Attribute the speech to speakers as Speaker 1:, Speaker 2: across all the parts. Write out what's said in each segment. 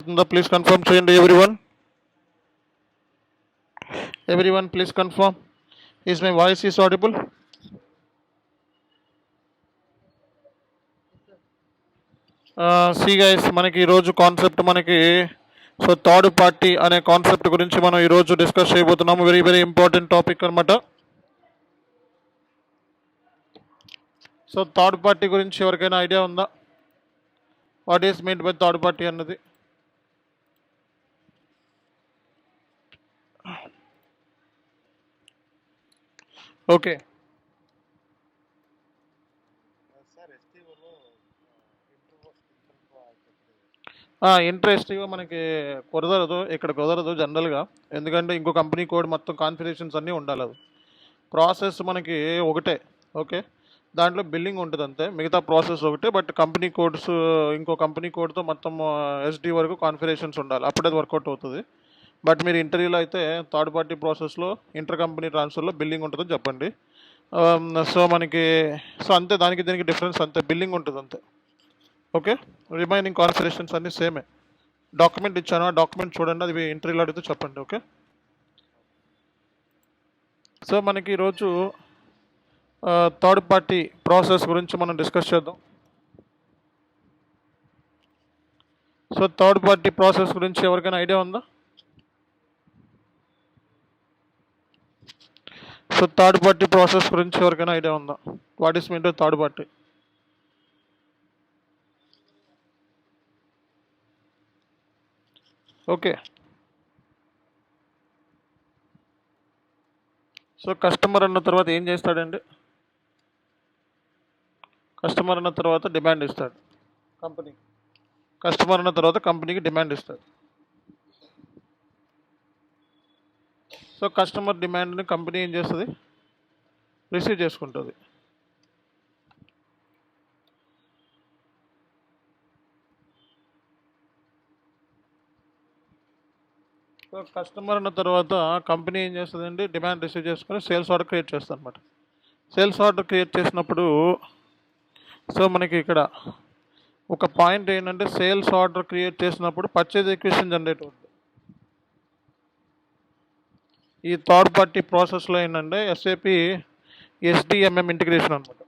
Speaker 1: Please confirm చేయండి everyone. Everyone please confirm. Is my voice is audible? See guys, మనకి ఈరోజు concept మనకి so third party అనే concept గురించి మనం ఈరోజు డిస్కస్ చేయబోతున్నాము. వెరీ వెరీ ఇంపార్టెంట్ టాపిక్ అనమాట. సో థర్డ్ పార్టీ గురించి ఎవరికైనా ఐడియా ఉందా? What is mean by third party అన్నది? ఓకే, ఇంట్రెస్ట్గా మనకి కుదరదు జనరల్గా. ఎందుకంటే ఇంకో కంపెనీ కోడ్ మొత్తం కాన్ఫిగరేషన్స్ అన్నీ ఉండాలి. అది ప్రాసెస్ మనకి ఒకటే. ఓకే, దాంట్లో బిల్లింగ్ ఉంటుంది అంతే, మిగతా ప్రాసెస్ ఒకటే. బట్ కంపెనీ కోడ్స్ ఇంకో కంపెనీ కోడ్తో మొత్తం ఎస్డి వరకు కాన్ఫిగరేషన్స్ ఉండాలి, అప్పుడే అది వర్కౌట్ అవుతుంది. బట్ మీరు ఇంటర్వ్యూలో అయితే థర్డ్ పార్టీ ప్రాసెస్లో ఇంటర్ కంపెనీ ట్రాన్స్ఫర్లో బిల్లింగ్ ఉంటుందని చెప్పండి. సో మనకి అంతే, దానికి దీనికి డిఫరెన్స్ అంతే, బిల్లింగ్ ఉంటుంది అంతే. ఓకే, రిమైనింగ్ కాన్ఫిగరేషన్స్ అన్నీ సేమే. డాక్యుమెంట్ ఇచ్చాను, ఆ డాక్యుమెంట్ చూడండి, అది ఇంటర్వ్యూలో అడిగితే చెప్పండి. ఓకే, సో మనకి ఈరోజు థర్డ్ పార్టీ ప్రాసెస్ గురించి మనం డిస్కస్ చేద్దాం. సో థర్డ్ పార్టీ ప్రాసెస్ గురించి ఎవరికైనా ఐడియా ఉందా? సో థర్డ్ పార్టీ ప్రాసెస్ గురించి ఎవరికైనా ఐడియా ఉందా? What is mean to third party? Okay, so customer అన్న తర్వాత ఏం చేస్తాడండి? కస్టమర్ అన్న తర్వాత డిమాండ్ ఇస్తాడు కంపెనీకి. కస్టమర్ అన్న తర్వాత కంపెనీకి డిమాండ్ ఇస్తాడు. సో కస్టమర్ డిమాండ్ని కంపెనీ ఏం చేస్తుంది? రిసీవ్ చేసుకుంటుంది. సో కస్టమర్ అన్న తర్వాత కంపెనీ ఏం చేస్తుందండి? డిమాండ్ రిసీవ్ చేసుకొని సేల్స్ ఆర్డర్ క్రియేట్ చేస్తుంది అనమాట. సేల్స్ ఆర్డర్ క్రియేట్ చేసినప్పుడు సో మనకి ఇక్కడ ఒక పాయింట్ ఏంటంటే, సేల్స్ ఆర్డర్ క్రియేట్ చేసినప్పుడు పర్చేజ్ రిక్వెషన్ జనరేట్ అవుతుంది. ఈ థర్డ్ పార్టీ ప్రాసెస్లో ఏంటంటే ఎస్ఏపి ఎస్డిఎంఎం ఇంటిగ్రేషన్ అనమాట.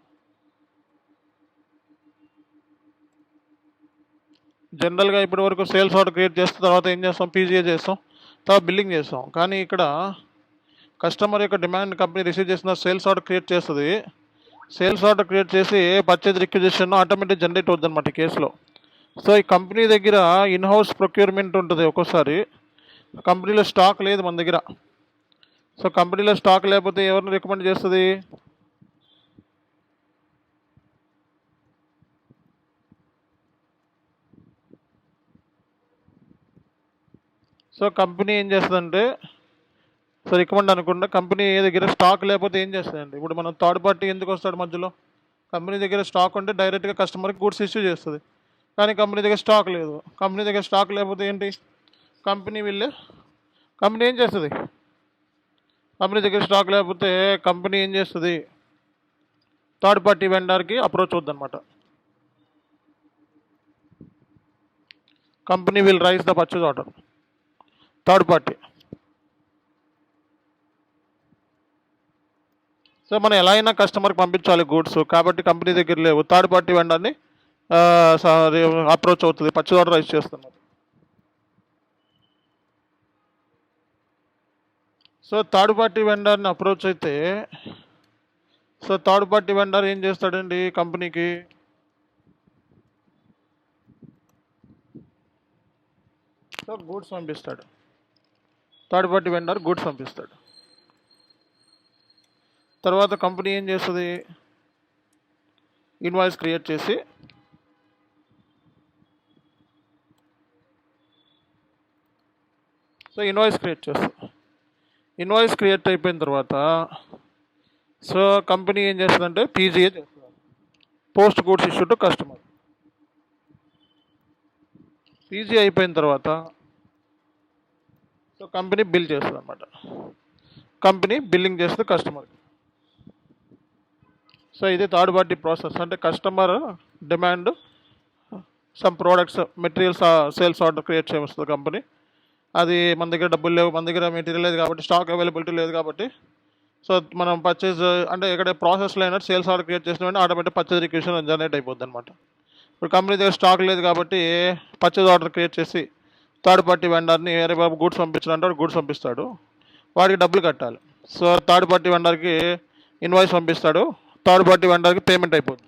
Speaker 1: జనరల్గా ఇప్పటి వరకు సేల్స్ ఆర్డర్ క్రియేట్ చేసిన తర్వాత ఏం చేస్తాం? పీజీఏ చేస్తాం, తర్వాత బిల్లింగ్ చేస్తాం. కానీ ఇక్కడ కస్టమర్ యొక్క డిమాండ్ కంపెనీ రిసీవ్ చేసిన సేల్స్ ఆర్డర్ క్రియేట్ చేస్తుంది. సేల్స్ ఆర్డర్ క్రియేట్ చేసి పర్చేజ్ రిక్వెజిషన్ ఆటోమేటిక్ జనరేట్ అవుతుంది అనమాట ఈ కేసులో. సో ఈ కంపెనీ దగ్గర ఇన్హౌస్ ప్రొక్యూర్మెంట్ ఉంటుంది. ఒక్కోసారి కంపెనీలో స్టాక్ లేదు మన దగ్గర. సో కంపెనీలో స్టాక్ లేకపోతే ఎవరిని రికమెండ్ చేస్తుంది? సో కంపెనీ ఏం చేస్తుందంటే, సో రికమెండ్ అనుకుంటే కంపెనీ దగ్గర స్టాక్ లేకపోతే ఏం చేస్తుందండి? ఇప్పుడు మనం థర్డ్ పార్టీ ఎందుకు వస్తాడు మధ్యలో? కంపెనీ దగ్గర స్టాక్ ఉంటే డైరెక్ట్గా కస్టమర్కి గూడ్స్ ఇష్యూ చేస్తుంది. కానీ కంపెనీ దగ్గర స్టాక్ లేదు. కంపెనీ దగ్గర స్టాక్ లేకపోతే ఏంటి? కంపెనీ ఏం చేస్తుంది? కంపెనీ దగ్గర స్టాక్ లేకపోతే కంపెనీ ఏం చేస్తుంది? థర్డ్ పార్టీ వెండర్కి అప్రోచ్ అవుద్ది అనమాట. Company will raise the purchase order. Third party. So మనం ఎలా అయినా కస్టమర్కి పంపించాలి గూడ్స్, కాబట్టి కంపెనీ దగ్గర లేవు. థర్డ్ పార్టీ వెండర్ని అప్రోచ్ అవుతుంది, పర్చేజ్ ఆర్డర్ రైజ్ చేస్తున్నారు. సో థర్డ్ పార్టీ వెండర్ని అప్రోచ్ అయితే, సో థర్డ్ పార్టీ వెండర్ ఏం చేస్తాడండి? కంపెనీకి సో గూడ్స్ పంపిస్తాడు. థర్డ్ పార్టీ వెండర్ గూడ్స్ పంపిస్తాడు. తర్వాత కంపెనీ ఏం చేస్తుంది? ఇన్వాయిస్ క్రియేట్ చేసి సో ఇన్వాయిస్ క్రియేట్ చేస్తుంది. ఇన్వాయిస్ క్రియేట్ అయిపోయిన తర్వాత సో కంపెనీ ఏం చేస్తుందంటే పీజీఏ చేస్తుంది, post goods issue to customer. PG అయిపోయిన తర్వాత సో కంపెనీ బిల్ చేస్తుంది అనమాట. కంపెనీ బిల్లింగ్ చేస్తుంది కస్టమర్కి. సో ఇది థర్డ్ పార్టీ ప్రాసెస్. అంటే customer demand some products materials sales order create చేయవస్తుంది కంపెనీ. అది మన దగ్గర డబ్బులు లేవు, మన దగ్గర మెటీరియల్ లేదు కాబట్టి, స్టాక్ అవైలబిలిటీ లేదు కాబట్టి, సో మనం పర్చేజ్ అంటే ఇక్కడ ప్రాసెస్లో అయినట్టు సేల్స్ ఆర్డర్ క్రియేట్ చేసిన వెంటనే ఆటోమేటిక్ పర్చేజ్ రిక్వెషన్ జనరేట్ అయిపోద్ది అనమాట. ఇప్పుడు కంపెనీ దగ్గర స్టాక్ లేదు కాబట్టి పర్చేజ్ ఆర్డర్ క్రియేట్ చేసి థర్డ్ పార్టీ వెండర్ని వేరే బాబు గూడ్స్ పంపించాలంటే వాడు గూడ్స్ పంపిస్తాడు, వాడికి డబ్బులు కట్టాలి. సో థర్డ్ పార్టీ వెండర్కి ఇన్వాయిస్ పంపిస్తాడు, థర్డ్ పార్టీ వెండర్కి పేమెంట్ అయిపోద్ది.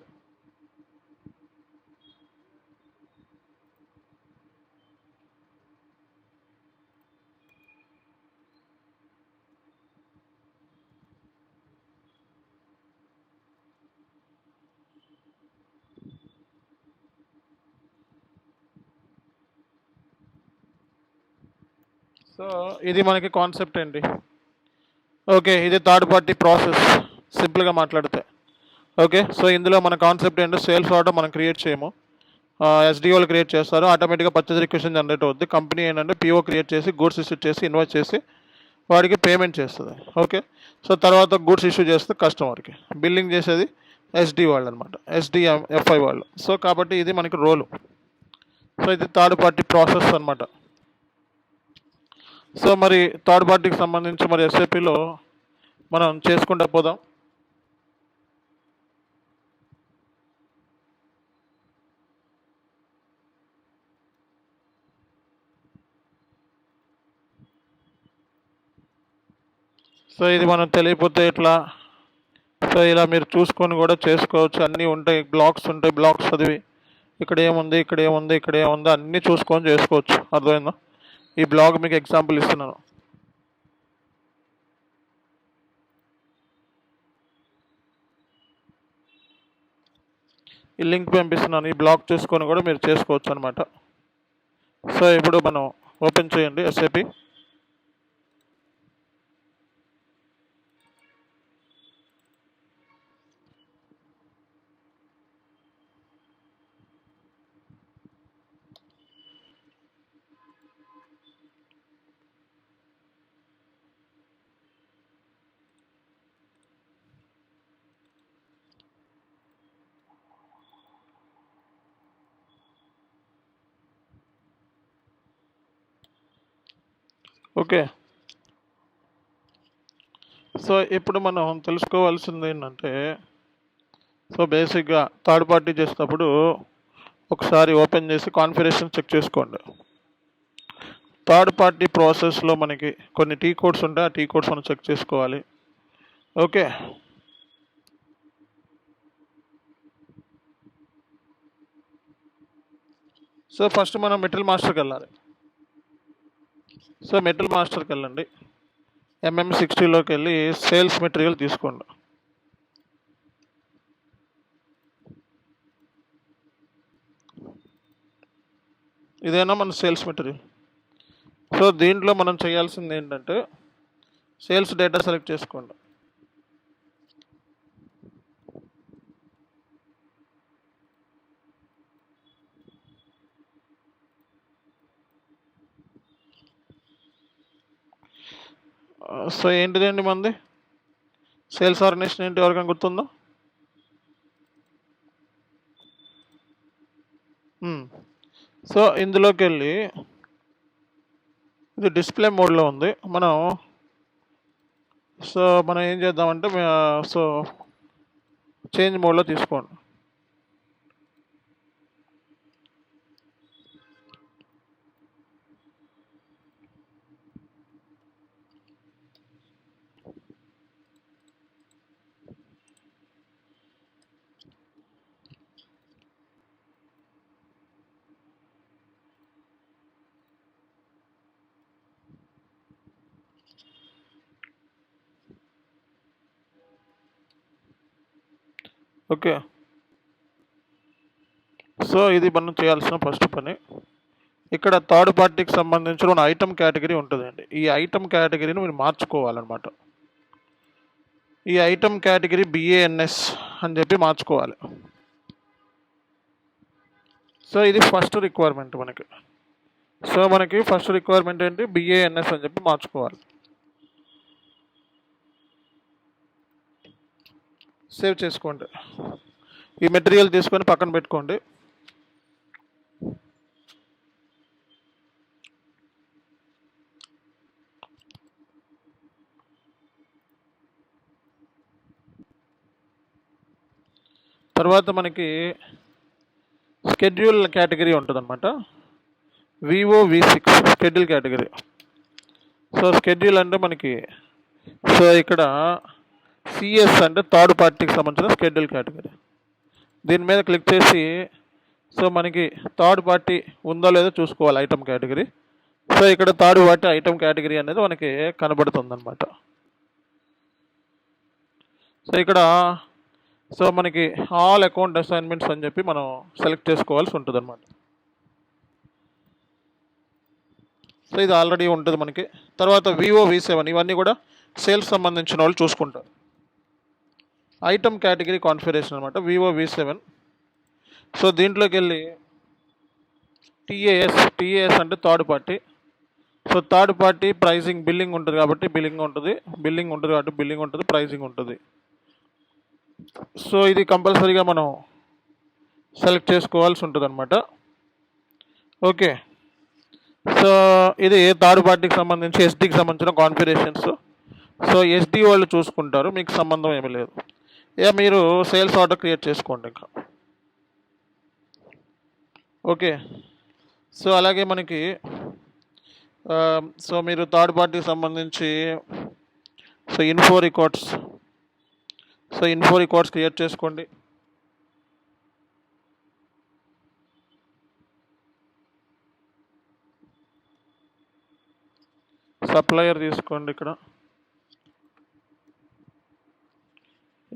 Speaker 1: సో ఇది మనకి కాన్సెప్ట్ ఏంటి? ఓకే, ఇది థర్డ్ పార్టీ ప్రాసెస్ సింపుల్గా మాట్లాడితే. ఓకే, సో ఇందులో మన కాన్సెప్ట్ ఏంటో సేల్స్ ఆర్డర్ మనం క్రియేట్ చేయము, ఎస్డిఓలు క్రియేట్ చేస్తారు, ఆటోమేటిక్గా పర్చేజ్ రిక్వెషన్ జనరేట్ అవుద్ది. కంపెనీ ఏంటంటే పిఓ క్రియేట్ చేసి గూడ్స్ ఇష్యూ చేసి ఇన్వాయిస్ చేసి వాడికి పేమెంట్ చేస్తుంది. ఓకే, సో తర్వాత గూడ్స్ ఇష్యూ చేస్తే కస్టమర్కి బిల్లింగ్ చేసేది ఎస్డి వాళ్ళు అనమాట, ఎస్డిఎఫ్ఐ వాళ్ళు. సో కాబట్టి ఇది మనకి రోలు. సో ఇది థర్డ్ పార్టీ ప్రాసెస్ అనమాట. సో మరి థర్డ్ పార్టీకి సంబంధించి మరి ఎస్ఏపిలో మనం చేసుకుంటూ పోదాం. సో ఇది మనం తెలియకపోతే ఇట్లా, సో ఇలా మీరు చూసుకొని కూడా చేసుకోవచ్చు. అన్నీ ఉంటాయి, బ్లాగ్స్ ఉంటాయి, బ్లాగ్స్ చదివి ఇక్కడ ఏముంది ఇక్కడ ఏముంది ఇక్కడ ఏముంది అన్నీ చూసుకొని చేసుకోవచ్చు. అర్థమైందా? ఈ బ్లాగ్ మీకు ఎగ్జాంపుల్ ఇస్తున్నాను. ఈ లింక్ పంపిస్తున్నాను, ఈ బ్లాగ్ చూసుకొని కూడా మీరు చేసుకోవచ్చు అనమాట. సో ఇప్పుడు మనం ఓపెన్ చేయండి ఎస్ఏపి. ఓకే, సో ఇప్పుడు మనం తెలుసుకోవాల్సింది ఏంటంటే, సో బేసిక్గా థర్డ్ పార్టీ చేసేటప్పుడు ఒకసారి ఓపెన్ చేసి కాన్ఫిగరేషన్ చెక్ చేసుకోండి. థర్డ్ పార్టీ ప్రాసెస్లో మనకి కొన్ని టీ కోడ్స్ ఉంటాయి, ఆ టీ కోడ్స్ మనం చెక్ చేసుకోవాలి. ఓకే, సో ఫస్ట్ మనం మెటీరియల్ మాస్టర్కి వెళ్ళాలి. సో మెటీరియల్ మాస్టర్కి వెళ్ళండి, MM60లోకి వెళ్ళి సేల్స్ మెటీరియల్ తీసుకోండి. ఇదేనా మన సేల్స్ మెటీరియల్. సో దీంట్లో మనం చేయాల్సింది ఏంటంటే సేల్స్ డేటా సెలెక్ట్ చేసుకోండి. సో ఏంటిదండి మంది సేల్స్ ఆర్గనైజేషన్ ఏంటి, ఎవరికైనా గుర్తుందో? సో ఇందులోకి వెళ్ళి ఇది డిస్ప్లే మోడ్లో ఉంది. మనం ఏం చేద్దామంటే సో చేంజ్ మోడ్లో తీసుకోండి. ఓకే, సో ఇది మనం చేయాల్సిన ఫస్ట్ పని. ఇక్కడ థర్డ్ పార్టీకి సంబంధించిన ఒక ఐటమ్ కేటగిరీ ఉంటుందండి. ఈ ఐటమ్ కేటగిరీని మీరు మార్చుకోవాలన్నమాట. ఈ ఐటమ్ కేటగిరీ BANS అని చెప్పి మార్చుకోవాలి. సో ఇది ఫస్ట్ రిక్వైర్మెంట్ మనకి. సో మనకి ఫస్ట్ రిక్వైర్మెంట్ ఏంటి, BANS అని చెప్పి మార్చుకోవాలి. సేవ్ చేసుకోండి, ఈ మెటీరియల్ తీసుకొని పక్కన పెట్టుకోండి. తర్వాత మనకి స్కెడ్యూల్ కేటగిరీ ఉంటుంది అనమాట. VO-V6 schedule category. So schedule అంటే మనకి సో ఇక్కడ CS అంటే థర్డ్ పార్టీకి సంబంధించిన స్కెడ్యూల్ కేటగిరీ. దీని మీద క్లిక్ చేసి సో మనకి థర్డ్ పార్టీ ఉందో లేదో చూసుకోవాలి ఐటమ్ కేటగిరీ. సో ఇక్కడ థర్డ్ పార్టీ ఐటమ్ కేటగిరీ అనేది మనకి కనబడుతుంది అనమాట. సో ఇక్కడ సో మనకి ఆల్ అకౌంట్ అసైన్మెంట్స్ అని చెప్పి మనం సెలెక్ట్ చేసుకోవాల్సి ఉంటుంది అనమాట. సో ఇది ఆల్రెడీ ఉంటుంది మనకి. తర్వాత VO-V7 ఇవన్నీ కూడా సేల్స్ సంబంధించిన వాళ్ళు చూసుకుంటారు. ఐటమ్ కేటగిరీ కాన్ఫిగరేషన్ అనమాట VO-V7. సో దీంట్లోకి వెళ్ళి TAS అంటే third party. So third party pricing billing ఉంటుంది కాబట్టి బిల్లింగ్ ఉంటుంది, ప్రైజింగ్ ఉంటుంది. సో ఇది కంపల్సరీగా మనం సెలెక్ట్ చేసుకోవాల్సి ఉంటుంది అనమాట. ఓకే. సో ఇది థర్డ్ పార్టీకి సంబంధించి SDకి సంబంధించిన కాన్ఫిగరేషన్స్. సో SD వాళ్ళు చూసుకుంటారు, మీకు సంబంధం ఏమీ లేదు. మీరు సేల్స్ ఆర్డర్ క్రియేట్ చేసుకోండి ఇంకా. ఓకే. సో అలాగే మనకి సో మీరు థర్డ్ పార్టీకి సంబంధించి సో ఇన్ఫో రికార్డ్స్ క్రియేట్ చేసుకోండి. సప్లయర్ తీసుకోండి. ఇక్కడ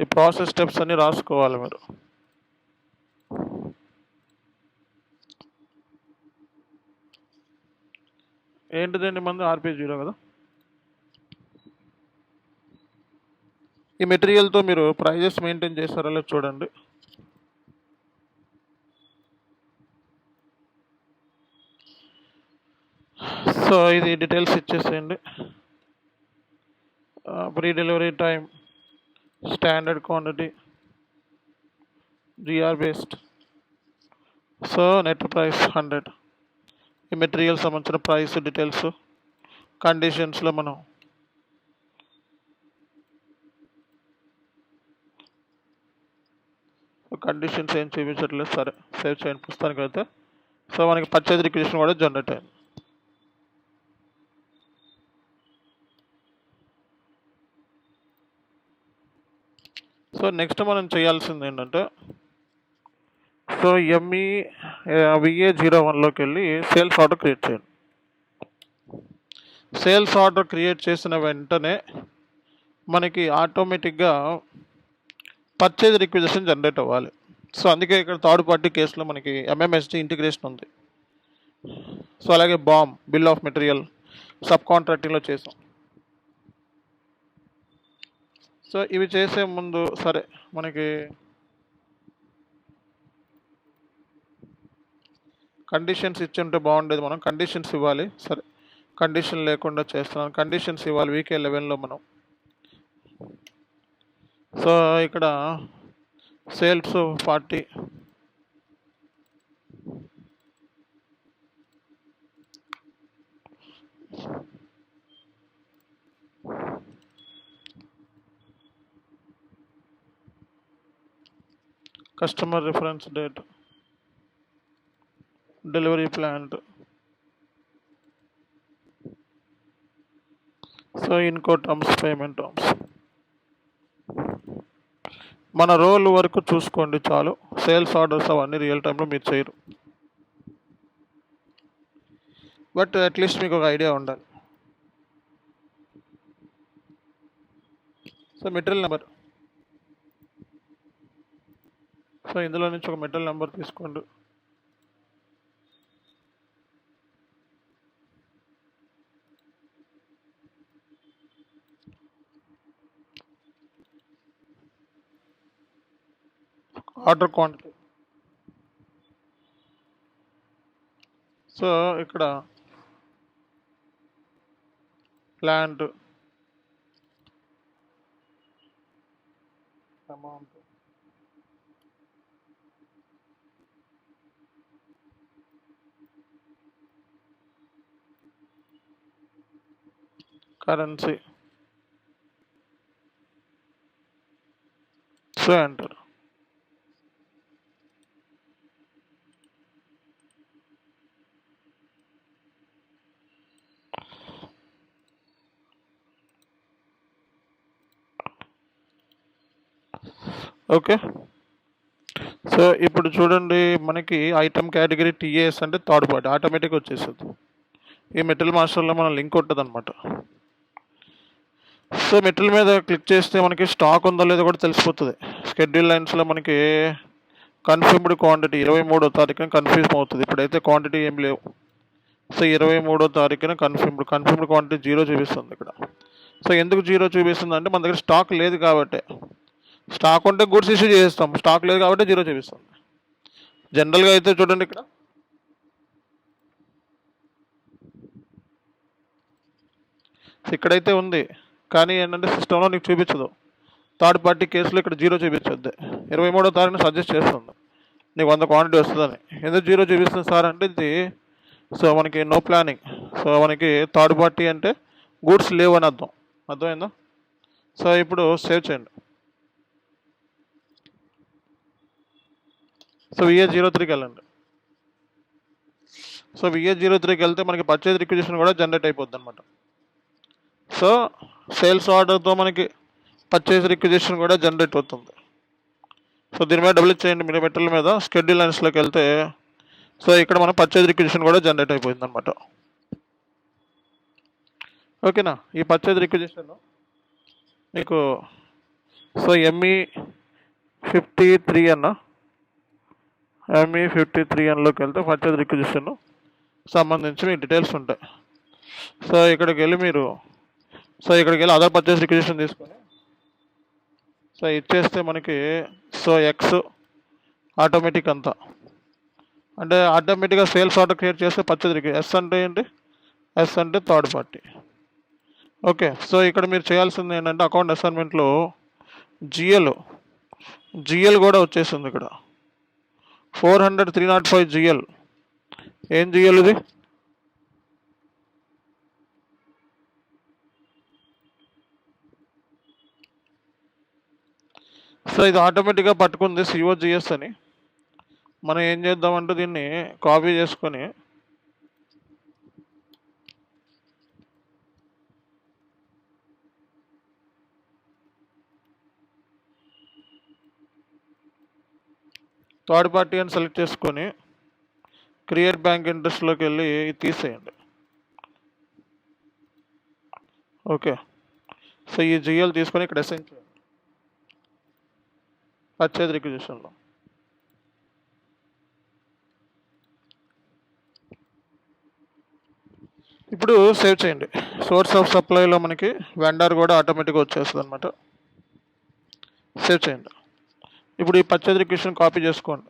Speaker 1: ఈ ప్రాసెస్ స్టెప్స్ అన్ని రాసుకోవాలి మీరు. ఏంటిదండి మంది RP0 కదా. ఈ మెటీరియల్తో మీరు ప్రైజెస్ మెయింటైన్ చేస్తారో లేదో చూడండి. సో ఇది డీటెయిల్స్ ఇచ్చేసేయండి. Pre delivery time, standard quantity, GR based. So net price 100. ఈ మెటీరియల్ సంబంధించిన ప్రైస్ డీటెయిల్స్ కండిషన్స్లో మనం కండిషన్స్ ఏం చూపించట్లేదు. సరే సేవ్ చేయండి పుస్తకానికి అయితే. సో మనకి పర్చేజ్ రిక్వెజిషన్ కూడా జనరేట్ అయింది. సో నెక్స్ట్ మనం చేయాల్సింది ఏంటంటే సో VA01లోకి వెళ్ళి సేల్స్ ఆర్డర్ క్రియేట్ చేయండి. సేల్స్ ఆర్డర్ క్రియేట్ చేసిన వెంటనే మనకి ఆటోమేటిక్గా పర్చేజ్ రిక్వెజిషన్ జనరేట్ అవ్వాలి. సో అందుకే ఇక్కడ థర్డ్ పార్టీ కేసులో మనకి MMSD ఇంటిగ్రేషన్ ఉంది. సో అలాగే బిల్ ఆఫ్ మెటీరియల్ సబ్ కాంట్రాక్టింగ్లో చేసాం. సో ఇవి చేసే ముందు సరే మనకి కండిషన్స్ ఇచ్చి ఉంటే బాగుండేది. మనం కండిషన్స్ ఇవ్వాలి. సరే కండిషన్ లేకుండా చేస్తున్నాను. కండిషన్స్ ఇవ్వాలి VK11లో మనం. సో ఇక్కడ sales 40, customer reference date, delivery plant. So incoterms, payment terms. మన రోల్ వరకు చూసుకోండి చాలు. సేల్స్ ఆర్డర్స్ అవన్నీ రియల్ టైంలో మీరు చేయరు, బట్ అట్లీస్ట్ మీకు ఒక ఐడియా ఉండాలి. So material number. సో ఇందులో నుంచి ఒక మెటీరియల్ నెంబర్ తీసుకోండి. Order quantity. సో ఇక్కడ plant amount, currency. So enter. Okay. So ఇప్పుడు చూడండి, మనకి ఐటమ్ కేటగిరీ టీఏఎస్ అంటే థర్డ్ పార్టీ ఆటోమేటిక్గా వచ్చేస్తుంది. ఈ మెటీరియల్ మాస్టర్లో మన లింక్ ఉంటుంది అనమాట. సో మెటీరియల్ మీద క్లిక్ చేస్తే మనకి స్టాక్ ఉందో లేదో కూడా తెలిసిపోతుంది. షెడ్యూల్ లైన్స్లో మనకి కన్ఫర్మ్డ్ క్వాంటిటీ 23వ తారీఖున కన్ఫ్యూజ్ అవుతుంది. ఇప్పుడైతే క్వాంటిటీ ఏం లేవు. సో 23వ తారీఖున కన్ఫర్మ్డ్ క్వాంటిటీ 0 చూపిస్తుంది ఇక్కడ. సో ఎందుకు 0 చూపిస్తుంది అంటే మన దగ్గర స్టాక్ లేదు కాబట్టి. స్టాక్ ఉంటే గూడ్స్ ఇష్యూ చేస్తాం, స్టాక్ లేదు కాబట్టి 0 చూపిస్తుంది. జనరల్గా అయితే చూడండి, ఇక్కడైతే ఉంది, కానీ ఏంటంటే సిస్టంలో నీకు చూపించదు. థర్డ్ పార్టీ కేసులో ఇక్కడ 0 చూపించొద్దు. 23వ తారీఖున సజెస్ట్ చేస్తుంది నీకు 100 క్వాంటిటీ వస్తుందని. ఎందుకు 0 చూపిస్తుంది సార్ అంటే ఇది సో మనకి నో ప్లానింగ్. సో మనకి థర్డ్ పార్టీ అంటే గూడ్స్ లేవు అని అర్థమైందా? సో ఇప్పుడు సేవ్ చేయండి. సో VA03కి వెళ్ళండి. సో VA03కి వెళ్తే మనకి పర్చేజ్ రిక్విజిషన్ కూడా జనరేట్ అయిపోద్ది అనమాట. సో సేల్స్ ఆర్డర్తో మనకి పర్చేజ్ రిక్విజిషన్ కూడా జనరేట్ అవుతుంది. సో దీని మీద డబుల్ చేయండి. మీరు మెటీరియల్ మీద షెడ్యూల్ లైన్స్లోకి వెళ్తే సో ఇక్కడ మన పర్చేజ్ రిక్విజిషన్ కూడా జనరేట్ అయిపోయింది అనమాట. ఓకేనా? ఈ పర్చేజ్ రిక్విజిషన్ మీకు సో ME53 ME53 వెళ్తే పర్చేజ్ రిక్విజిషన్ సంబంధించి మీ డీటెయిల్స్ ఉంటాయి. సో ఇక్కడికి వెళ్ళి అదర్ పర్చేజ్ రిక్విజిషన్ తీసుకొని సో ఇచ్చేస్తే మనకి సో ఎక్స్ ఆటోమేటిక్ అంతా అంటే ఆటోమేటిక్గా సేల్స్ ఆర్డర్ క్రియేట్ చేస్తే పర్చేజ్ రిక్విజిషన్. ఎస్ అంటే ఏంటి? ఎస్ అంటే థర్డ్ పార్టీ. ఓకే. సో ఇక్కడ మీరు చేయాల్సింది ఏంటంటే అకౌంట్ అసైన్మెంట్లో జిఎల్ కూడా వచ్చేసింది ఇక్కడ. 305 GL. ఏం GL ఇది? సో ఇది ఆటోమేటిక్గా పట్టుకుంది COGS అని. మనం ఏం చేద్దామంటే దీన్ని కాపీ చేసుకొని థర్డ్ పార్టీ అని సెలెక్ట్ చేసుకొని క్రియేట్ బ్యాంక్ ఇంట్రెస్ట్లోకి వెళ్ళి తీసేయండి. ఓకే. సో ఈ GL తీసుకొని ఇక్కడ అసైన్ చేయండి పర్చేజ్ రిక్విజిషన్లో. ఇప్పుడు సేవ్ చేయండి. సోర్స్ ఆఫ్ సప్లైలో మనకి వెండర్ కూడా ఆటోమేటిక్గా వచ్చేస్తుంది అనమాట. సేవ్ చేయండి. ఇప్పుడు ఈ పర్చేజ్ రిక్విజిషన్ కాపీ చేసుకోండి.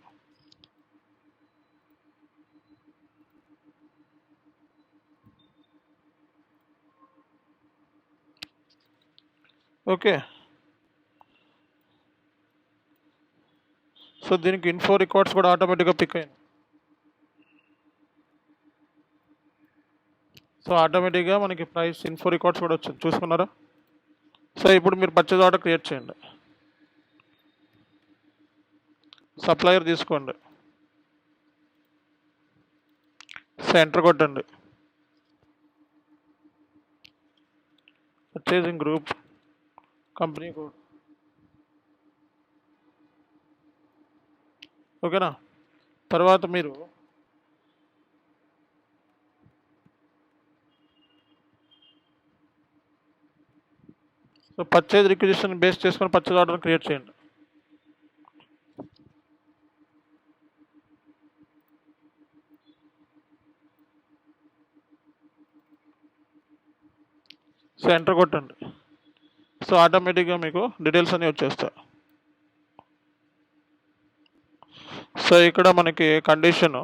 Speaker 1: ఓకే. సో దీనికి ఇన్ఫో రికార్డ్స్ కూడా ఆటోమేటిక్గా పిక్ అయింది. సో ఆటోమేటిక్గా మనకి ప్రైస్ ఇన్ఫో రికార్డ్స్ కూడా వచ్చింది, చూసుకున్నారా? సో ఇప్పుడు మీరు పర్చేజ్ ఆర్డర్ క్రియేట్ చేయండి. సప్లయర్ తీసుకోండి. సో ఎంటర్ కొట్టండి. Purchasing group, company code. ఓకేనా? తర్వాత మీరు సో పర్చేజ్ రిక్విజిషన్ బేస్ చేసుకొని పర్చేజ్ ఆర్డర్ క్రియేట్ చేయండి. సో ఎంటర్ కొట్టండి. సో ఆటోమేటిక్గా మీకు డీటెయిల్స్ అన్నీ వచ్చేస్తాయి. సో ఇక్కడ మనకి కండిషన్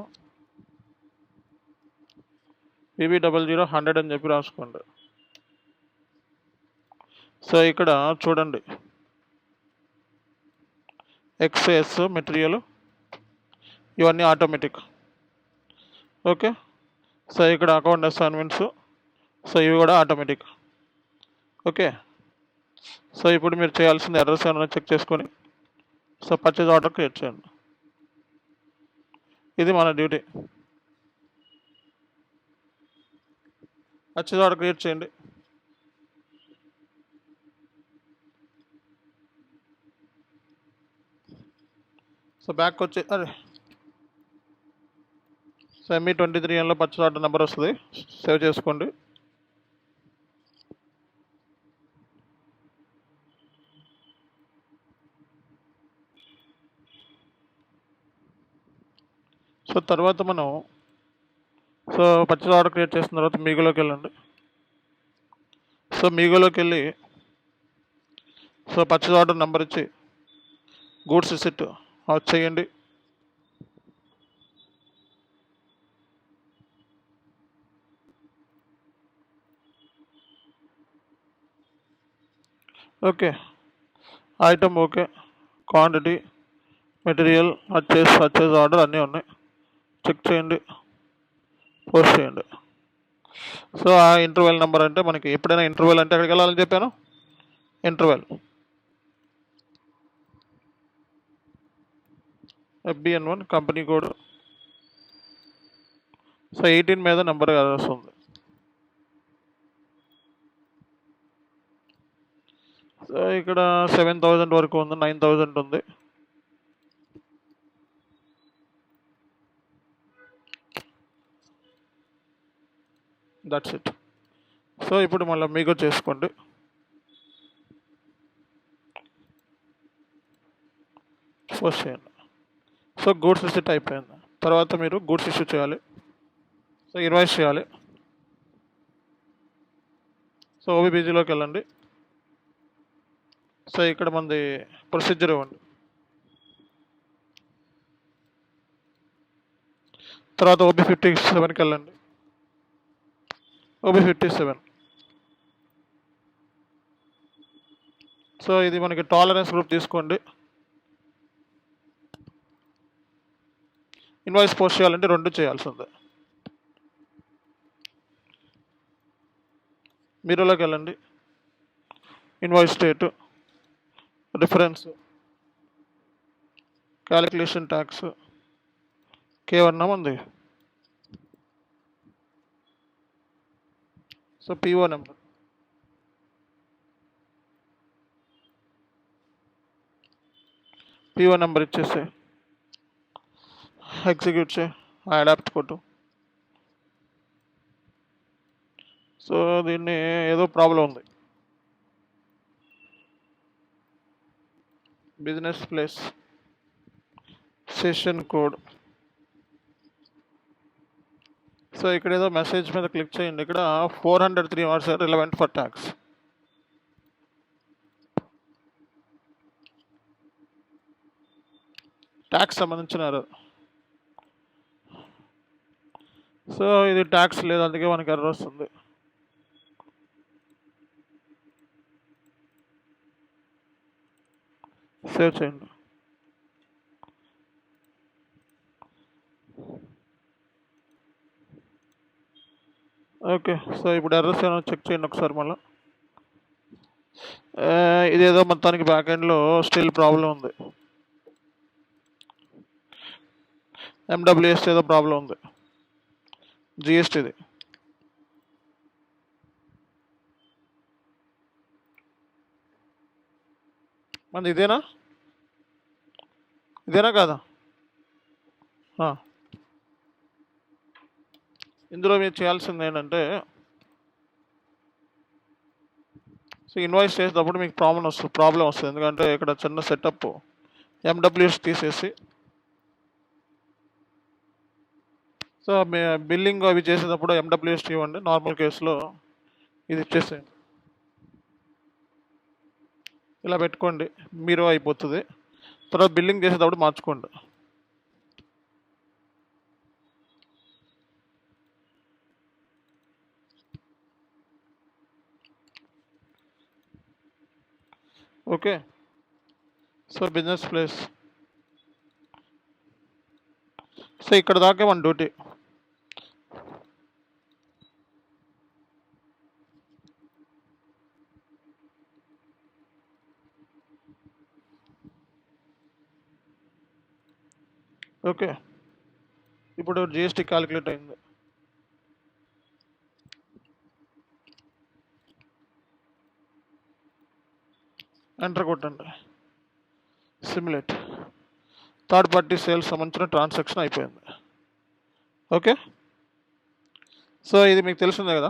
Speaker 1: PB00 అని చెప్పి రాసుకోండి. సో ఇక్కడ చూడండి, XS మెటీరియల్ ఇవన్నీ ఆటోమేటిక్. ఓకే. సో ఇక్కడ అకౌంట్ అసైన్మెంట్స్, సో ఇవి కూడా ఆటోమేటిక్. ఓకే. సో ఇప్పుడు మీరు చేయాల్సింది ఎర్రర్స్ ఏమైనా చెక్ చేసుకొని సో పర్చేజ్ ఆర్డర్ క్రియేట్ చేయండి. ఇది మన డ్యూటీ. పర్చేజ్ ఆర్డర్ క్రియేట్ చేయండి. సో బ్యాక్ వచ్చి అరే సో ME23Nలో పర్చేస్ ఆర్డర్ నెంబర్ వస్తుంది, సేవ్ చేసుకోండి. సో తర్వాత మనం పర్చేస్ ఆర్డర్ క్రియేట్ చేసిన తర్వాత మీగోలోకి వెళ్ళండి. సో మీగోలోకి వెళ్ళి పర్చేస్ ఆర్డర్ నెంబర్ ఇచ్చి గూడ్స్ రిసిప్ట్ చేయండి. Okay, item okay, quantity, material, purchase order అన్నీ ఉన్నాయి. చెక్ చేయండి, పోస్ట్ చేయండి. సో ఆ ఇంటర్వెల్ నెంబర్ అంటే మనకి ఎప్పుడైనా ఇంటర్వెల్ అంటే ఎక్కడికి వెళ్ళాలని చెప్పాను, interval FBN1 company code. So 18 మీద నెంబర్ వస్తుంది. సో ఇక్కడ 7,000 వరకు ఉంది, 9,000 ఉంది. That's it. సో ఇప్పుడు మళ్ళీ మీకు చేసుకోండి. పోస్ట్ చేయండి. సో గూడ్స్ రిసిప్ట్ అయిపోయింది. తర్వాత మీరు గూడ్స్ ఇష్యూ చేయాలి. సో ఇన్వాయిస్ చేయాలి. సో OBBGలోకి వెళ్ళండి. సో ఇక్కడ మనది ప్రొసీజర్ ఇవ్వండి. తర్వాత OB57కి వెళ్ళండి. OB57. సో ఇది మనకి టాలరెన్స్ గ్రూప్ తీసుకోండి. ఇన్వాయిస్ పోస్ట్ చేయాలంటే 2 చేయాల్సి ఉంది. మీరులోకి వెళ్ళండి. Invoice state, reference, calculation tax, K1 ఉంది. సో PO నెంబర్, ఇచ్చేసి ఎగ్జిక్యూట్ చేయి, అడాప్ట్ కొట్టు. సో దీన్ని ఏదో ప్రాబ్లం ఉంది. Business place session code. So ఇక్కడ ఏదో మెసేజ్ మీద క్లిక్ చేయండి. ఇక్కడ 403 hours relevant for tax. Tax సంబంధించిన ఎర్రర్. సో ఇది ట్యాక్స్ లేదు, అందుకే మనకి ఎర్రర్ వస్తుంది. సేవ్ చేయండి. ఓకే, సో ఇప్పుడు ఎర్రర్స్ ఏమైనా చెక్ చేయండి ఒకసారి మళ్ళీ. ఇదేదో మొత్తానికి బ్యాక్ ఎండ్లో స్టిల్ ప్రాబ్లం ఉంది. MWS ఏదో ప్రాబ్లం ఉంది, GSTది. మనది ఇదేనా కాదా? ఇందులో మీరు చేయాల్సింది ఏంటంటే, సో ఇన్వాయిస్ చేసేటప్పుడు మీకు ప్రాబ్లం వస్తుంది. ఎందుకంటే ఇక్కడ చిన్న సెటప్ MWS తీసేసి, సో బిల్లింగ్ అవి చేసేటప్పుడు MWS ఇవ్వండి. నార్మల్ కేసులో ఇది ఇచ్చేసేయండి, ఇలా పెట్టుకోండి, మీరు అయిపోతుంది. తర్వాత బిల్లింగ్ చేసేటప్పుడు మార్చుకోండి. Okay, so business place. So ఇక్కడ దాకా మన డ్యూటీ. ఓకే, ఇప్పుడు GST క్యాలిక్యులేట్ అయింది. ఎంటర్ కొట్టండి, సిమ్యులేట్. థర్డ్ పార్టీ సేల్స్ సంబంధించిన ట్రాన్సాక్షన్ అయిపోయింది. ఓకే, సో ఇది మీకు తెలిసిందే కదా,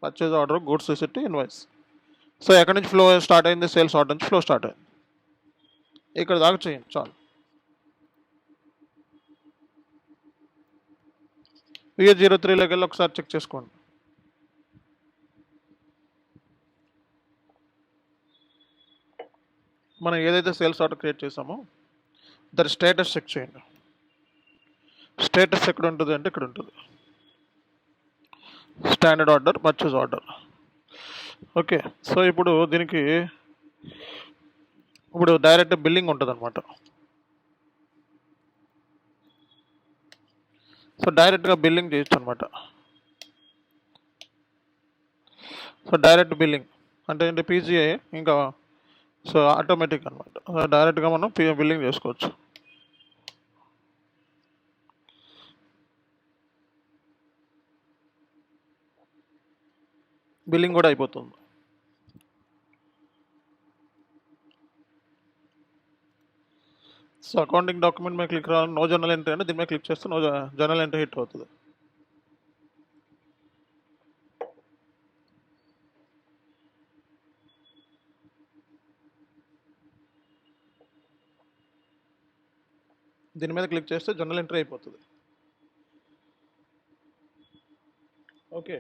Speaker 1: purchase order, goods receipt, invoice. So ఎక్కడి నుంచి ఫ్లో స్టార్ట్ అయింది? సేల్స్ ఆర్డర్ నుంచి ఫ్లో స్టార్ట్ అయింది. ఇక్కడ దాకా చేయండి చాలు. VA03లోకి వెళ్ళి ఒకసారి చెక్ చేసుకోండి. మనం ఏదైతే సేల్స్ ఆర్డర్ క్రియేట్ చేసామో దాని స్టేటస్ చెక్ చేయండి. స్టేటస్ ఎక్కడ ఉంటుంది అంటే ఇక్కడ ఉంటుంది, standard order, purchase order. Okay, so ఇప్పుడు దీనికి డైరెక్ట్ బిల్లింగ్ ఉంటుంది అనమాట. సో డైరెక్ట్గా బిల్లింగ్ చేయొచ్చు అనమాట. సో డైరెక్ట్ బిల్లింగ్ అంటే ఏంటి? PGI ఇంకా సో ఆటోమేటిక్ అనమాట. డైరెక్ట్గా మనం బిల్లింగ్ చేసుకోవచ్చు. బిల్లింగ్ కూడా అయిపోతుంది. సో అకౌంటింగ్ డాక్యుమెంట్ మీద క్లిక్ రావాలి, నో జర్నల్ ఎంట్రీ అంటే దీని మీద క్లిక్ చేస్తే నో జర్నల్ ఎంట్రీ హిట్ అవుతుంది. దీని మీద క్లిక్ చేస్తే జర్నల్ ఎంట్రీ అయిపోతుంది. ఓకే,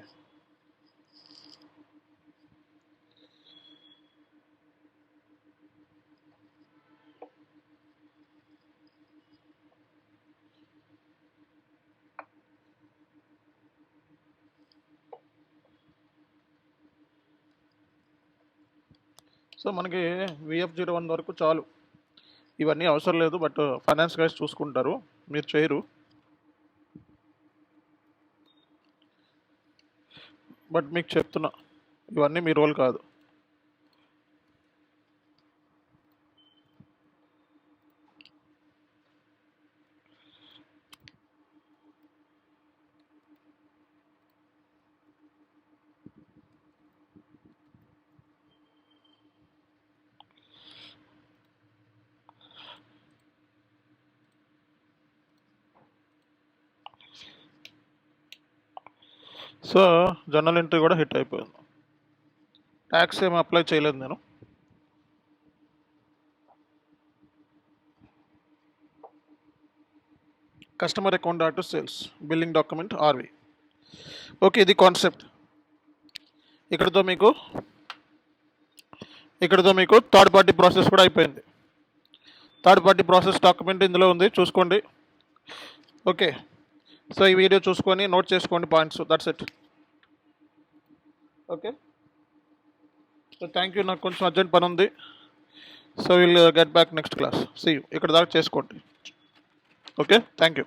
Speaker 1: సో మనకి VF01 వరకు చాలు. ఇవన్నీ అవసరం లేదు, బట్ ఫైనాన్స్ గైస్ చూసుకుంటారు, మీరు చేయరు. బట్ మీకు చెప్తున్నా, ఇవన్నీ మీ రోల్ కాదు. సో జర్నల్ ఎంట్రీ కూడా హిట్ అయిపోయింది. ట్యాక్స్ ఏమి అప్లై చేయలేదు నేను. Customer account dot sales billing document RV. Okay, ఇది కాన్సెప్ట్. ఇక్కడతో మీకు థర్డ్ పార్టీ ప్రాసెస్ కూడా అయిపోయింది. థర్డ్ పార్టీ ప్రాసెస్ డాక్యుమెంట్ ఇందులో ఉంది, చూసుకోండి. ఓకే, సో ఈ వీడియో చూసుకొని నోట్ చేసుకోండి points. That's it. Okay, so thank you. నాకు కొంచెం అర్జెంట్ పని ఉంది. So will get back next class. See you. ఇక్కడ దాకా చేసుకోండి. Okay, thank you.